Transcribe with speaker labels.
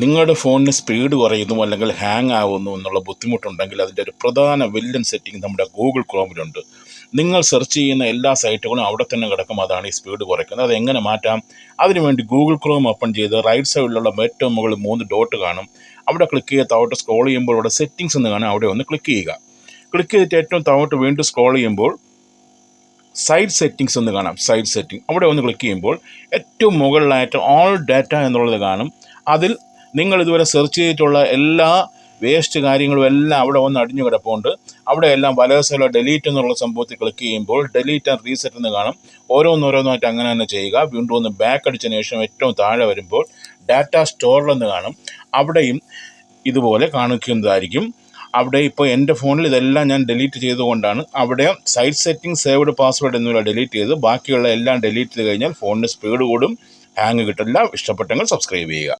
Speaker 1: നിങ്ങളുടെ ഫോണിന് സ്പീഡ് കുറയുന്നു അല്ലെങ്കിൽ ഹാങ് ആവുന്നു എന്നുള്ള ബുദ്ധിമുട്ടുണ്ടെങ്കിൽ അതിൻ്റെ ഒരു പ്രധാന വില്ലൻ സെറ്റിംഗ് നമ്മുടെ ഗൂഗിൾ ക്രോമിലുണ്ട്. നിങ്ങൾ സെർച്ച് ചെയ്യുന്ന എല്ലാ സൈറ്റുകളും അവിടെ തന്നെ കിടക്കും. അതാണ് ഈ സ്പീഡ് കുറയ്ക്കുന്നത്. അത് എങ്ങനെ മാറ്റാം? അതിനുവേണ്ടി ഗൂഗിൾ ക്രോം ഓപ്പൺ ചെയ്ത് റൈറ്റ് സൈഡിലുള്ള ഏറ്റവും മുകളിൽ 3 ഡോട്ട് കാണും. അവിടെ ക്ലിക്ക് ചെയ്ത് താഴോട്ട് സ്ക്രോൾ ചെയ്യുമ്പോൾ അവിടെ സെറ്റിംഗ്സ് എന്ന് കാണാം. അവിടെ ഒന്ന് ക്ലിക്ക് ചെയ്യുക. ക്ലിക്ക് ചെയ്തിട്ട് ഏറ്റവും താഴോട്ട് വീണ്ടും സ്ക്രോൾ ചെയ്യുമ്പോൾ സൈഡ് സെറ്റിംഗ്സ് എന്ന് കാണാം. സൈഡ് സെറ്റിംഗ് അവിടെ ഒന്ന് ക്ലിക്ക് ചെയ്യുമ്പോൾ ഏറ്റവും മുകളിലായിട്ട് ഓൾ ഡാറ്റ എന്നുള്ളത് കാണും. അതിൽ നിങ്ങൾ ഇതുവരെ സെർച്ച് ചെയ്തിട്ടുള്ള എല്ലാ വേസ്റ്റ് കാര്യങ്ങളും എല്ലാം അവിടെ ഒന്ന് അടിഞ്ഞു കിടപ്പുണ്ട്. അവിടെ എല്ലാം വലത് സൈഡിൽ ഡിലീറ്റ് എന്നുള്ള സംഭവത്തിൽ ക്ലിക്ക് ചെയ്യുമ്പോൾ ഡിലീറ്റ് ആൻഡ് റീസെറ്റ് എന്ന് കാണും. ഓരോന്നോരോന്നായിട്ട് അങ്ങനെ തന്നെ ചെയ്യുക. വീണ്ടും ഒന്ന് ബാക്ക് അടിച്ചതിന് ശേഷം ഏറ്റവും താഴെ വരുമ്പോൾ ഡാറ്റ സ്റ്റോറിലെന്ന് കാണും. അവിടെയും ഇതുപോലെ കാണിക്കുന്നതായിരിക്കും. അവിടെ ഇപ്പോൾ എൻ്റെ ഫോണിൽ ഇതെല്ലാം ഞാൻ ഡിലീറ്റ് ചെയ്തുകൊണ്ടാണ് അവിടെ സൈഡ് സെറ്റിംഗ് സേവ്ഡ് പാസ്വേഡ് എന്നിവ ഡിലീറ്റ് ചെയ്ത് ബാക്കിയുള്ള എല്ലാം ഡിലീറ്റ് ചെയ്ത് കഴിഞ്ഞാൽ ഫോണിന് സ്പീഡ് കൂടും, ഹാങ് കിട്ടില്ല. ഇഷ്ടപ്പെട്ടെങ്കിൽ സബ്സ്ക്രൈബ് ചെയ്യുക.